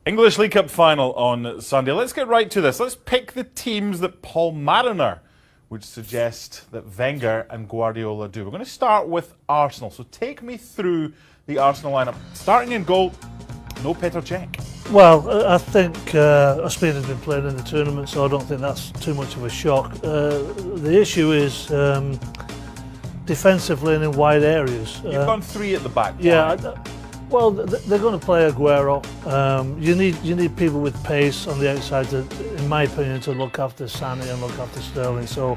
English League Cup final on Sunday. Let's get right to this. Let's pick the teams that Paul Mariner would suggest that Wenger and Guardiola do. We're going to start with Arsenal. So take me through the Arsenal lineup. Starting in goal, no Petr Cech. Well, I think Ospina has been playing in the tournament, so I don't think that's too much of a shock. The issue is defensively and in wide areas. You've gone three at the back. Yeah. Well, they're going to play Aguero. You need people with pace on the outside, in my opinion, to look after Sané and look after Sterling. So,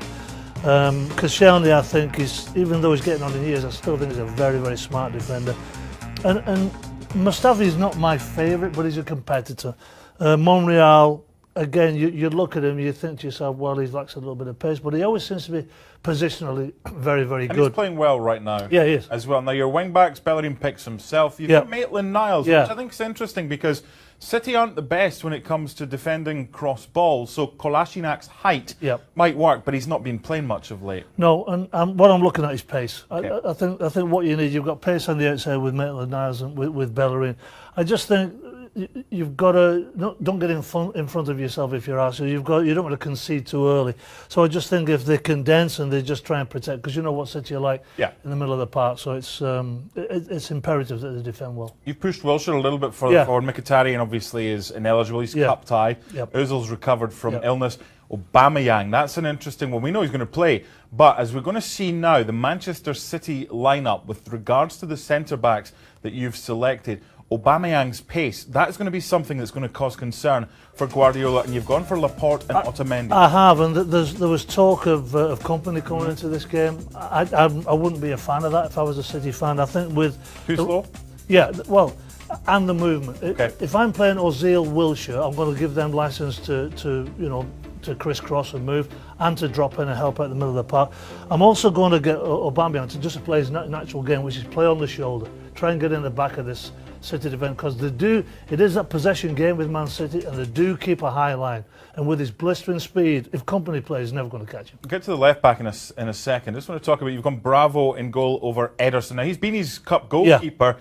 because Koscielny, I think, even though he's getting on in years, I still think he's a very, very smart defender. And Mustafi is not my favourite, but he's a competitor. Monreal, again, you look at him, you think to yourself, well, he lacks a little bit of pace, but he always seems to be positionally very, very good. And he's playing well right now. Yeah, he is. As well. Now, your wing-backs, Bellerin picks himself. You've got Maitland-Niles, which I think is interesting because City aren't the best when it comes to defending cross balls, so Kolasinac height might work, but he's not been playing much of late. No, and what I'm looking at is pace. I think what you need, you've got pace on the outside with Maitland-Niles and with Bellerin. I just think you've got to don't get in front of yourself if you're Arsenal. You don't want to concede too early. So I just think if they condense and they just try and protect, because you know what City are like in the middle of the park. So it's imperative that they defend well. You've pushed Wilshere a little bit further forward. Mkhitaryan obviously is ineligible. He's cup tie. Ozil's recovered from illness. Aubameyang, that's an interesting one. We know he's going to play, but as we're going to see now, the Manchester City lineup with regards to the centre backs that you've selected. Aubameyang's pace, that's going to be something that's going to cause concern for Guardiola, and you've gone for Laporte and Otamendi. I have, and there was talk of Kompany coming into this game. I wouldn't be a fan of that if I was a City fan. I think with... Too slow? Yeah, well, and the movement. If I'm playing Ozil, Wilshere, I'm going to give them license to crisscross and move and to drop in and help out the middle of the park. I'm also going to get Aubameyang to just play his natural game, which is play on the shoulder, try and get in the back of this City defence, because it is that possession game with Man City, and they do keep a high line. And with his blistering speed, if Kompany plays, he's never going to catch him. We'll get to the left back in a second. I just want to talk about, you've gone Bravo in goal over Ederson. Now, he's been his cup goalkeeper,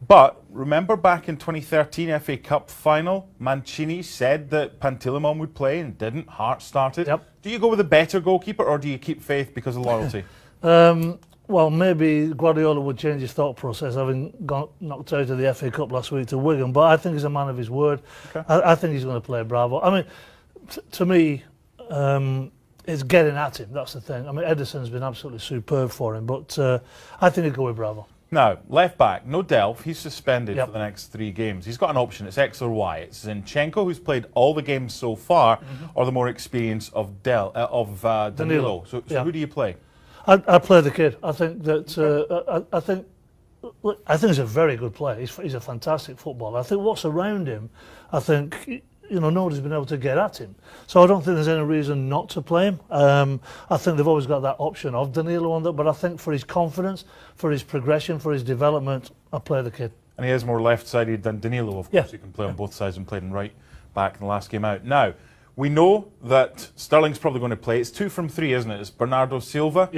but remember back in 2013 FA Cup final, Mancini said that Pantilimon would play and didn't. Hart started. Do you go with a better goalkeeper, or do you keep faith because of loyalty? Well, maybe Guardiola would change his thought process, having got knocked out of the FA Cup last week to Wigan, but I think he's a man of his word. I think he's going to play Bravo. I mean, to me, it's getting at him, that's the thing. I mean, Ederson's been absolutely superb for him, but I think he'd go with Bravo. Now, left back, no Delph, he's suspended for the next 3 games. He's got an option, it's X or Y. It's Zinchenko, who's played all the games so far, or the more experience of Danilo. So who do you play? I play the kid. I think that I think he's a very good player. He's a fantastic footballer. I think what's around him, I think nobody's been able to get at him. So I don't think there's any reason not to play him. I think they've always got that option of Danilo on that, but I think for his confidence, for his progression, for his development, I play the kid. And he is more left-sided than Danilo, of course. He can play on both sides and played in right back in the last game out. Now, we know that Sterling's probably going to play. It's 2 from 3, isn't it? It's Bernardo Silva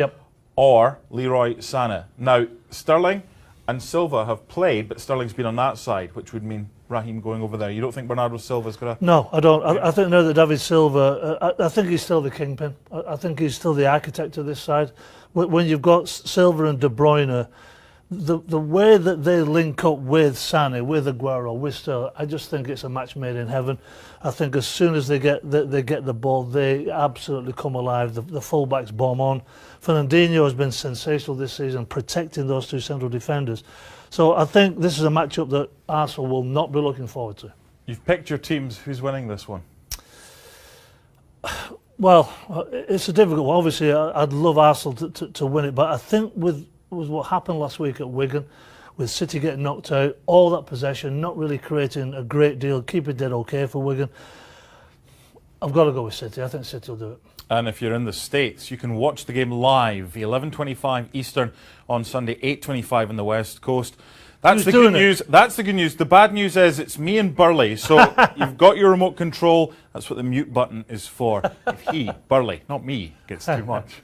or Leroy Sané. Now, Sterling and Silva have played, but Sterling's been on that side, which would mean Raheem going over there. You don't think Bernardo Silva's going to... No, I don't. I think now that David Silva, I think he's still the kingpin. I think he's still the architect of this side. When you've got Silva and De Bruyne, the way that they link up with Sané, with Aguero, with Sterling, I just think it's a match made in heaven. I think as soon as they get the ball, they absolutely come alive. The fullbacks bomb on. Fernandinho has been sensational this season, protecting those 2 central defenders. So I think this is a matchup that Arsenal will not be looking forward to. You've picked your teams. Who's winning this one? Well, it's a difficult one. Obviously, I'd love Arsenal to win it, but I think with what happened last week at Wigan, with City getting knocked out, all that possession, not really creating a great deal, keep it dead okay for Wigan, I've got to go with City. I think City will do it. And if you're in the States, you can watch the game live, 11:25 Eastern on Sunday, 8:25 on the West Coast. That's the good news. That's the good news. The bad news is it's me and Burley. So you've got your remote control. That's what the mute button is for. If he, Burley, not me, gets too much.